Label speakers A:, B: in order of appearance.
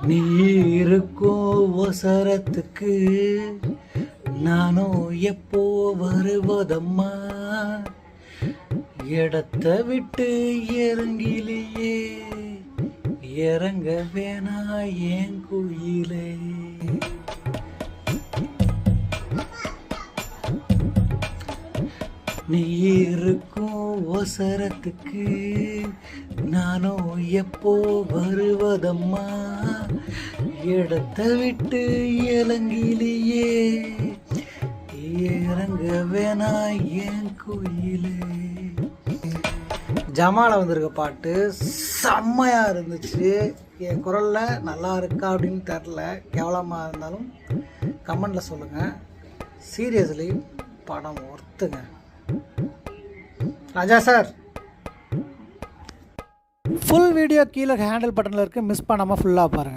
A: நீ இருக்கும் ஒசரத்துக்கு நானும் எப்போ வருவதம்மா, இடத்த விட்டு இறங்கிலேயே இறங்க வேணா என் குயிலே. நீ இருக்கும் ஒசரத்துக்கு நானும் எப்போ வருவதம்மா, இடத்த விட்டு இறங்கிலேயே இறங்க வேணா என் குயிலே. ஜமால வந்திருக்க பாட்டு செம்மையாக இருந்துச்சு. என் குரலில் நல்லா இருக்கா அப்படின்னு தெரில, கேவலமாக இருந்தாலும் கமெண்டில் சொல்லுங்கள். சீரியஸ்லி படம் ஒர்த்துங்க. ராஜா சார், ஃபுல் வீடியோ கீழே ஹேண்டில் பட்டனில் இருக்குது, மிஸ் பண்ணாமல் ஃபுல்லாக பாருங்கள்.